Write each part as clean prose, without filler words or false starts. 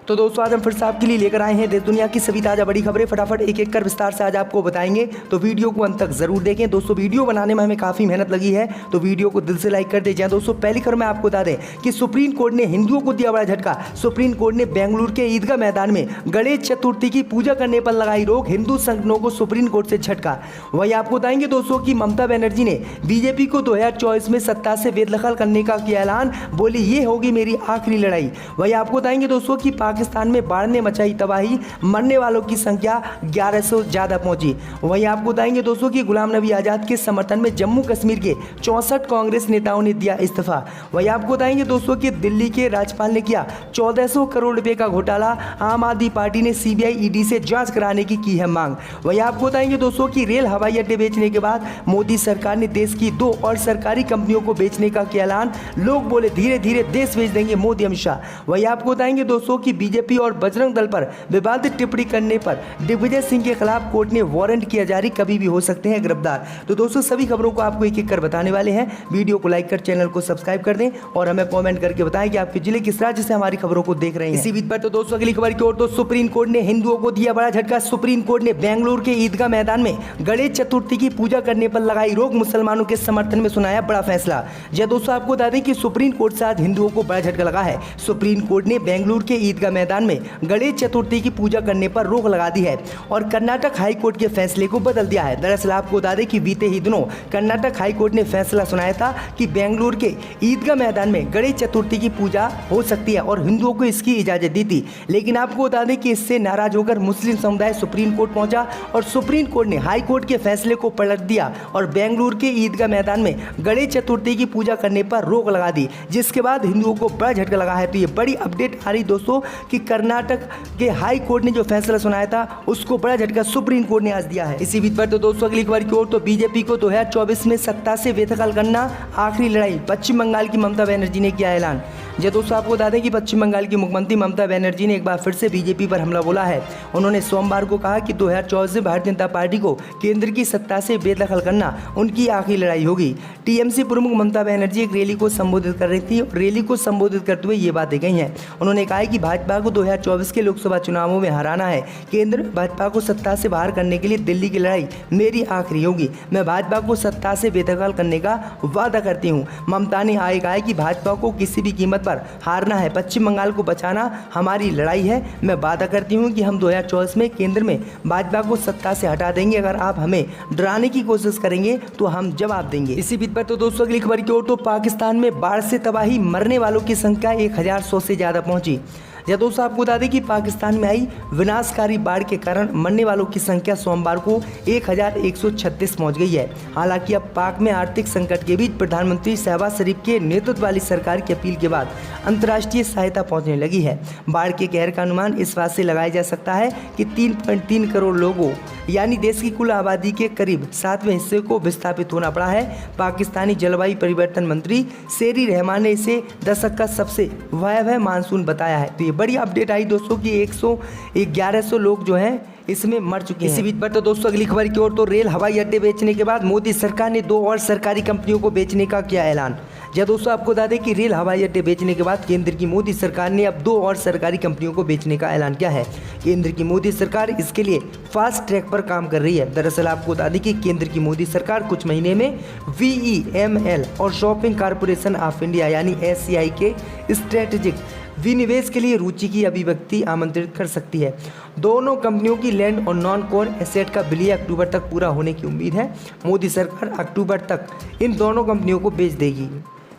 तो दोस्तों आज हम फिर से आपके लिए लेकर आए हैं देश दुनिया की सभी ताज़ा बड़ी खबरें। फटाफट एक एक कर विस्तार से आज आपको बताएंगे, तो वीडियो को अंत तक जरूर देखें। दोस्तों वीडियो बनाने में हमें काफ़ी मेहनत लगी है, तो वीडियो को दिल से लाइक कर दीजिए। दोस्तों पहली खबर में आपको बता दें कि सुप्रीम कोर्ट ने हिंदुओं को दिया बड़ा झटका। सुप्रीम कोर्ट ने बेंगलुरु के ईदगाह मैदान में गणेश चतुर्थी की पूजा करने पर लगाई रोक। हिंदू संगठनों को सुप्रीम कोर्ट से झटका। वही आपको बताएंगे दोस्तों की ममता बनर्जी ने बीजेपी को 2024 में सत्ता से बेदखल करने का किया ऐलान, बोली ये होगी मेरी आखिरी लड़ाई। वही आपको बताएंगे दोस्तों की पाकिस्तान में बाढ़ ने मचाई तबाही, मरने वालों की संख्या 1100 ज्यादा पहुंची। वहीं आपको बताएंगे दोस्तों कि गुलाम नबी आजाद के समर्थन में जम्मू कश्मीर के 64 कांग्रेस नेताओं ने दिया इस्तीफा। वहीं आपको बताएंगे दोस्तों कि दिल्ली के राज्यपाल ने किया 1400 करोड़ रुपए का घोटाला। आम आदमी पार्टी ने सीबीआई ईडी से जांच कराने की है मांग। वहीं आपको बताएंगे दोस्तों कि रेल हवाई अड्डे बेचने के बाद मोदी सरकार ने देश की 2 और सरकारी कंपनियों को बेचने का किया ऐलान। लोग बोले धीरे धीरे देश बेच देंगे मोदी अमित शाह। वहीं आपको बताएंगे दोस्तों कि बीजेपी और बजरंग दल पर विवादित टिप्पणी करने पर दिग्विजय सिंह के खिलाफ कोर्ट ने वारंट किया जारी, कभी भी हो सकते हैं गिरफ्तार। तो दोस्तों सभी खबरों को आपको एक एक कर बताने वाले हैं। वीडियो को लाइक कर चैनल को सब्सक्राइब कर दें और हमें कमेंट करके बताएं कि आपके जिले किस राज्य से हमारी खबरों को देख रहे हैं। इसी बीच पर तो दोस्तों अगली खबर की ओर, तो सुप्रीम कोर्ट ने हिंदुओं को दिया बड़ा झटका। सुप्रीम कोर्ट ने बेंगलुरु के ईदगाह मैदान में गणेश चतुर्थी की पूजा करने पर लगाई रोक। मुसलमानों के समर्थन में सुनाया बड़ा फैसला। जी दोस्तों आपको बता दें कि सुप्रीम कोर्ट से आज हिंदुओं को बड़ा झटका लगा है। सुप्रीम कोर्ट ने बेंगलुरु के ईदगाह मैदान में गणेश चतुर्थी की पूजा करने पर रोक लगा दी है और कर्नाटक हाई कोर्ट के फैसले को बदल दिया है। दरअसल आपको बता दें कि बीते ही दिनों कर्नाटक हाई कोर्ट ने फैसला सुनाया था कि बेंगलुरु के ईदगाह मैदान में गणेश चतुर्थी की पूजा हो सकती है और हिंदुओं को इसकी इजाजत दी थी। लेकिन आपको बता दें कि इससे नाराज होकर मुस्लिम समुदाय सुप्रीम कोर्ट पहुंचा और सुप्रीम कोर्ट ने हाई कोर्ट के फैसले को पलट दिया और बेंगलुरु के ईदगाह मैदान में गणेश चतुर्थी की पूजा करने पर रोक लगा दी, जिसके बाद हिंदुओं को बड़ा झटका लगा है। तो ये बड़ी अपडेट आ रही दोस्तों कि कर्नाटक के हाई कोर्ट ने जो फैसला सुनाया था उसको बड़ा झटका सुप्रीम कोर्ट ने आज दिया है। इसी बीच पर तो दोस्तों अगली खबर की ओर, तो बीजेपी को 2024 में सत्ता से बेदखल करना आखिरी लड़ाई। पश्चिम बंगाल की ममता बनर्जी ने किया ऐलान। जी दोस्तों आपको बता दें कि पश्चिम बंगाल की मुख्यमंत्री ममता बनर्जी ने एक बार फिर से बीजेपी पर हमला बोला है। उन्होंने सोमवार को कहा कि 2024 में भारतीय जनता पार्टी को केंद्र की सत्ता से बेदखल करना उनकी आखिरी लड़ाई होगी। टीएमसी प्रमुख ममता बनर्जी एक रैली को संबोधित कर रही थी और रैली को संबोधित करते हुए ये बातें कही हैं। उन्होंने कहा कि भाजपा को 2024 के लोकसभा चुनावों में हराना है। केंद्र भाजपा को सत्ता से बाहर करने के लिए दिल्ली की लड़ाई मेरी आखिरी होगी। मैं भाजपा को सत्ता से बेदखल करने का वादा करती हूँ। ममता ने आगे कहा कि भाजपा को किसी भी कीमत पर हारना है। पश्चिम बंगाल को बचाना हमारी लड़ाई है। मैं वादा करती हूँ कि हम 2024 में केंद्र में भाजपा को सत्ता से हटा देंगे। अगर आप हमें डराने की कोशिश करेंगे तो हम जवाब देंगे। इसी बीच पर तो दोस्तों अगली खबर की ओर, तो पाकिस्तान में बाढ़ से तबाही, मरने वालों की संख्या 1100 से ज्यादा पहुंची। या दोस्तों आपको बता दें कि पाकिस्तान में आई विनाशकारी बाढ़ के कारण मरने वालों की संख्या सोमवार को 1136 पहुंच गई है। हालांकि अब पाक में आर्थिक संकट के बीच प्रधानमंत्री शहबाज शरीफ के नेतृत्व वाली सरकार की अपील के बाद अंतर्राष्ट्रीय सहायता पहुंचने लगी है। बाढ़ के कहर का अनुमान इस बात से लगाया जा सकता है कि 3.3 करोड़ लोगों यानी देश की कुल आबादी के करीब 7वें हिस्से को विस्थापित होना पड़ा है। पाकिस्तानी जलवायु परिवर्तन मंत्री शेरी रहमान ने इसे दशक का सबसे भयावह मानसून बताया है। तो ये बड़ी अपडेट आई दोस्तों कि 1100 लोग जो हैं इसमें मर चुके हैं। इसी बीच पर तो दोस्तों अगली खबर की ओर, तो रेल हवाई अड्डे बेचने के बाद मोदी सरकार ने 2 और सरकारी कंपनियों को बेचने का किया ऐलान। जी दोस्तों आपको बता दें कि रेल हवाई अड्डे बेचने के बाद केंद्र की मोदी सरकार ने अब 2 और सरकारी कंपनियों को बेचने का ऐलान किया है। केंद्र की मोदी सरकार इसके लिए फास्ट ट्रैक पर काम कर रही है। दरअसल आपको बता दें कि केंद्र की मोदी सरकार कुछ महीने में VEML और शॉपिंग कॉरपोरेशन ऑफ इंडिया यानी SCI के स्ट्रेटेजिक विनिवेश के लिए रुचि की अभिव्यक्ति आमंत्रित कर सकती है। दोनों कंपनियों की लैंड और नॉन कोर एसेट का विलय अक्टूबर तक पूरा होने की उम्मीद है। मोदी सरकार अक्टूबर तक इन दोनों कंपनियों को बेच देगी।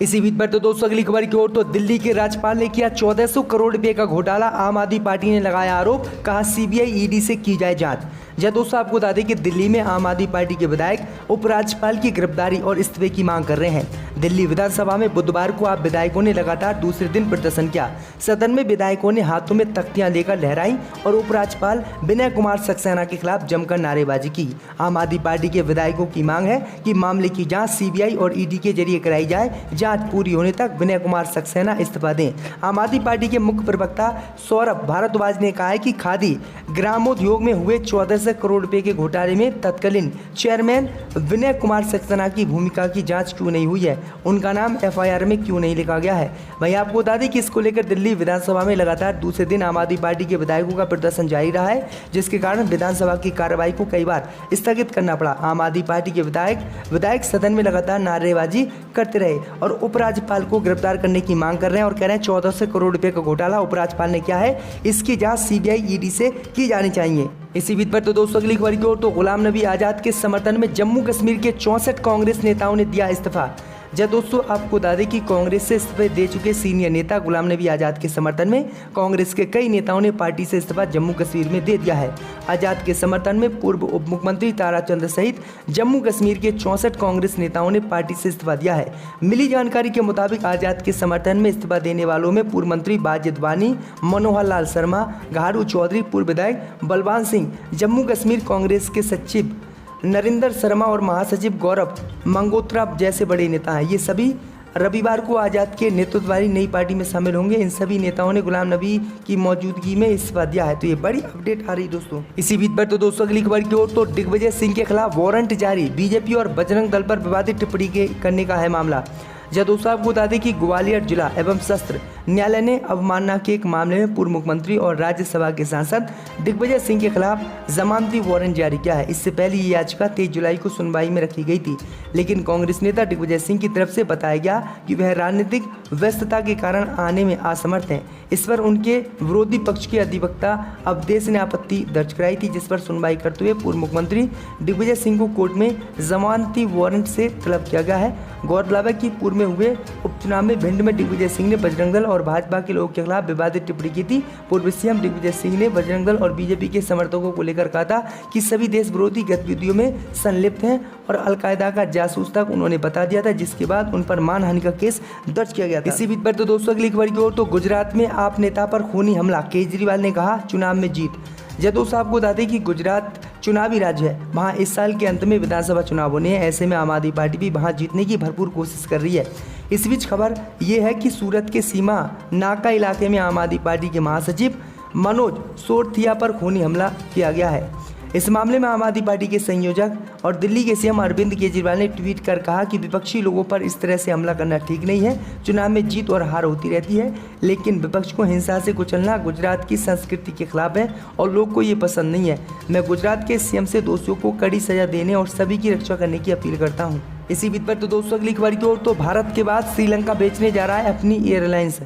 इसी बीच पर तो दोस्तों अगली खबर की ओर, तो दिल्ली के राज्यपाल ने किया 1400 करोड़ रुपए का घोटाला। आम आदमी पार्टी ने लगाया आरोप, कहा सीबीआई ईडी से की जाए जांच। जी दोस्तों आपको बता दें कि दिल्ली में आम आदमी पार्टी के विधायक उपराज्यपाल की गिरफ्तारी और इस्तीफे की मांग कर रहे हैं। दिल्ली विधानसभा में बुधवार को आप विधायकों ने लगातार दूसरे दिन प्रदर्शन किया। सदन में विधायकों ने हाथों में तख्तियां लेकर लहराई और उपराज्यपाल विनय कुमार सक्सेना के खिलाफ जमकर नारेबाजी की। आम आदमी पार्टी के विधायकों की मांग है कि मामले की जांच सीबीआई और ईडी के जरिए कराई जाए। जांच पूरी होने तक विनय कुमार सक्सेना इस्तीफा दें। आम आदमी पार्टी के मुख्य प्रवक्ता सौरभ भारद्वाज ने कहा है कि खादी ग्रामोद्योग में हुए 14 14 करोड़ रुपए के घोटाले में तत्कालीन चेयरमैन विनय कुमार सक्सेना की भूमिका की जांच क्यों नहीं हुई है, उनका नाम एफआईआर में क्यों नहीं लिखा गया है। वहीं आपको बता दें कि इसको लेकर दिल्ली विधानसभा में लगातार दूसरे दिन आम आदमी पार्टी के विधायकों का प्रदर्शन जारी रहा है, जिसके कारण विधानसभा की कार्रवाई को कई बार स्थगित करना पड़ा। आम आदमी पार्टी के विधायक सदन में लगातार नारेबाजी करते रहे और उपराज्यपाल को गिरफ्तार करने की मांग कर रहे हैं और कह रहे हैं 1400 करोड़ रुपए का घोटाला उपराज्यपाल ने किया है, इसकी जांच सीबीआई ईडी से की जानी चाहिए। इसी बीच पर तो दोस्तों अगली खबर की ओर तो गुलाम नबी आज़ाद के समर्थन में जम्मू कश्मीर के 64 कांग्रेस नेताओं ने दिया इस्तीफा। जब दोस्तों आपको बता दें कि कांग्रेस से इस्तीफे दे चुके सीनियर नेता गुलाम नबी आज़ाद के समर्थन में कांग्रेस के कई नेताओं ने पार्टी से इस्तीफा जम्मू कश्मीर में दे दिया है। आज़ाद के समर्थन में पूर्व उप मुख्यमंत्री ताराचंद सहित जम्मू कश्मीर के 64 कांग्रेस नेताओं ने पार्टी से इस्तीफा दिया है। मिली जानकारी के मुताबिक आज़ाद के समर्थन में इस्तीफा देने वालों में पूर्व मंत्री बाजिद वानी, मनोहर लाल शर्मा, घारू चौधरी, पूर्व विधायक बलवान सिंह, जम्मू कश्मीर कांग्रेस के सचिव नरेंद्र शर्मा और महासचिव गौरव मंगोत्रा जैसे बड़े नेता हैं। ये सभी रविवार को आज़ाद के नेतृत्व वाली नई पार्टी में शामिल होंगे। इन सभी नेताओं ने गुलाम नबी की मौजूदगी में इस्तीफा दिया है। तो ये बड़ी अपडेट आ रही दोस्तों। इसी बीच पर तो दोस्तों अगली खबर की ओर तो दिग्विजय सिंह के खिलाफ वारंट जारी, बीजेपी और बजरंग दल पर विवादित टिप्पणी करने का है मामला। जब दोस्तों आपको बता दें कि ग्वालियर जिला एवं सत्र न्यायालय ने अवमानना के एक मामले में पूर्व मुख्यमंत्री और राज्यसभा के सांसद दिग्विजय सिंह के खिलाफ जमानती वारंट जारी किया है। इससे पहले ये याचिका 23 जुलाई को सुनवाई में रखी गई थी, लेकिन कांग्रेस नेता दिग्विजय सिंह की तरफ से बताया गया कि वह राजनीतिक व्यस्तता के कारण आने में असमर्थ हैं। इस पर उनके विरोधी पक्ष के अधिवक्ता अवधेश ने आपत्ति दर्ज कराई थी, जिस पर सुनवाई करते हुए पूर्व मुख्यमंत्री दिग्विजय सिंह को कोर्ट में जमानती वारंट से तलब किया गया है। गौरतलब है कि पूर्व में हुए उपचुनाव में भिंड में दिग्विजय सिंह ने बजरंग दल और भाजपा के लोगों के खिलाफ विवादित टिप्पणी की थी। पूर्व सीएम दिग्विजय सिंह ने बजरंग दल और बीजेपी के समर्थकों को लेकर कहा था कि सभी देश विरोधी गतिविधियों में संलिप्त हैं और अलकायदा का जासूस तक उन्होंने बता दिया था, जिसके बाद उन पर मानहानि का केस दर्ज किया गया था। इसी बीच पर तो दोस्तों अगली खबर की ओर तो गुजरात में आप नेता पर खूनी हमला, केजरीवाल ने कहा चुनाव में जीत। जब दोस्तों आपको बता दें कि गुजरात चुनावी राज्य है, वहाँ इस साल के अंत में विधानसभा चुनाव होने हैं। ऐसे में आम आदमी पार्टी भी वहाँ जीतने की भरपूर कोशिश कर रही है। इस बीच खबर ये है कि सूरत के सीमा नाका इलाके में आम आदमी पार्टी के महासचिव मनोज सोरथिया पर खूनी हमला किया गया है। इस मामले में आम आदमी पार्टी के संयोजक और दिल्ली के सीएम अरविंद केजरीवाल ने ट्वीट कर कहा कि विपक्षी लोगों पर इस तरह से हमला करना ठीक नहीं है। चुनाव में जीत और हार होती रहती है, लेकिन विपक्ष को हिंसा से कुचलना गुजरात की संस्कृति के खिलाफ है और लोग को ये पसंद नहीं है। मैं गुजरात के सीएम से दोषियों को कड़ी सजा देने और सभी की रक्षा करने की अपील करता हूँ। इसी बीच पर तो दोस्तों अगली खबर की ओर तो भारत के बाद श्रीलंका बेचने जा रहा है अपनी एयरलाइंस।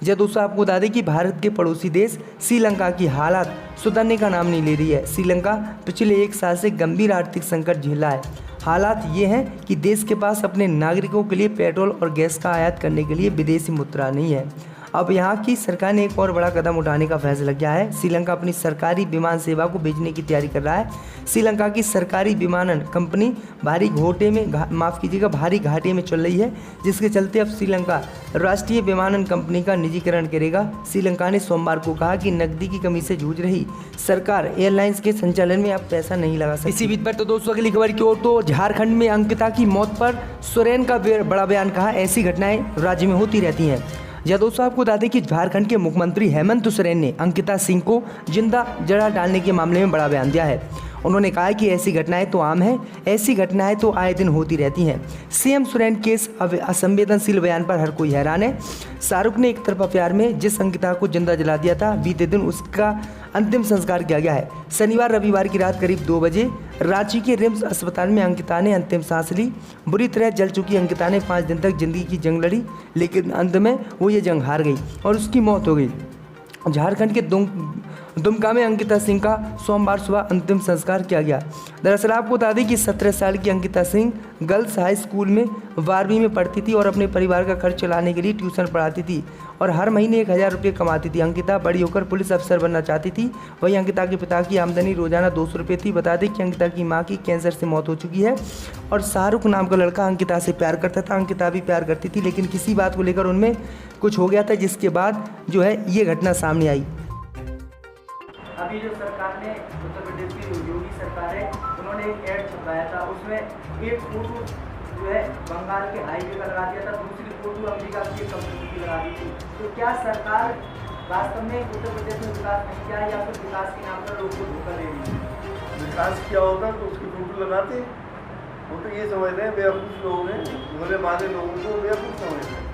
जब दोस्तों आपको बता दें कि भारत के पड़ोसी देश श्रीलंका की हालात सुधरने का नाम नहीं ले रही है। श्रीलंका पिछले 1 साल से गंभीर आर्थिक संकट झेला है। हालात ये हैं कि देश के पास अपने नागरिकों के लिए पेट्रोल और गैस का आयात करने के लिए विदेशी मुद्रा नहीं है। अब यहाँ की सरकार ने एक और बड़ा कदम उठाने का फैसला किया है। श्रीलंका अपनी सरकारी विमान सेवा को बेचने की तैयारी कर रहा है। श्रीलंका की सरकारी विमानन कंपनी भारी घाटे में चल रही है, जिसके चलते अब श्रीलंका राष्ट्रीय विमानन कंपनी का निजीकरण करेगा। श्रीलंका ने सोमवार को कहा कि नकदी की कमी से जूझ रही सरकार एयरलाइंस के संचालन में अब पैसा नहीं लगा सकती। इसी बीच पर तो दोस्तों अगली खबर की ओर तो झारखंड में अंकिता की मौत पर सोरेन का बड़ा बयान, कहा ऐसी घटनाएं राज्य में होती रहती हैं। यह दोस्तों आपको बता दें कि झारखंड के मुख्यमंत्री हेमंत सोरेन ने अंकिता सिंह को जिंदा जला डालने के मामले में बड़ा बयान दिया है। उन्होंने कहा कि ऐसी घटनाएं तो आम हैं, ऐसी घटनाएं तो आए दिन होती रहती हैं। सीएम सोरेन के इस असंवेदनशील बयान पर हर कोई हैरान है। शाहरुख ने एक तरफा प्यार में जिस अंकिता को जिंदा जला दिया था, बीते दिन उसका अंतिम संस्कार किया गया है। शनिवार रविवार की रात करीब 2 बजे रांची के रिम्स अस्पताल में अंकिता ने अंतिम सांस ली। बुरी तरह जल चुकी अंकिता ने 5 दिन तक जिंदगी की जंग लड़ी, लेकिन अंत में वो ये जंग हार गई और उसकी मौत हो गई। झारखंड के दुमका में अंकिता सिंह का सोमवार सुबह अंतिम संस्कार किया गया। दरअसल आपको बता दें कि 17 साल की Ankita Singh girls high school में 12वीं में पढ़ती थी और अपने परिवार का खर्च चलाने के लिए ट्यूशन पढ़ाती थी और हर महीने 1000 रुपये कमाती थी। अंकिता बड़ी होकर पुलिस अफसर बनना चाहती थी। वहीं अंकिता के पिता की आमदनी रोजाना 200 रुपये थी। बता दें कि अंकिता की माँ की कैंसर से मौत हो चुकी है और शाहरुख नाम का लड़का अंकिता से प्यार करता था। अंकिता भी प्यार करती थी, लेकिन किसी बात को लेकर उनमें कुछ हो गया था, जिसके बाद जो है ये घटना सामने आई। अभी जो सरकार ने उत्तर प्रदेश की योगी सरकार है, उन्होंने एक ऐड छपवाया था। उसमें एक फोटो जो है बंगाल के हाईवे का लगा दिया था, दूसरी फोटो अमेरिका की कंपनी की लगा दी थी। तो क्या सरकार वास्तव में उत्तर प्रदेश में विकास नहीं किया या फिर विकास के नाम पर लोगों को धोखा दे रही है? विकास किया होता तो उसकी फोटो लगाते। वो तो ये समझ रहे हैं बेवकूफ़ लोग हैं, भोले भाले लोगों को बेवकूफ़ समझ रहे हैं।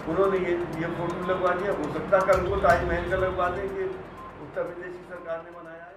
उन्होंने ये फोटो लगवा दिया। हो सकता है कल को ताजमहल का लगवा दें कि उत्तर प्रदेश की सरकार ने बनाया है।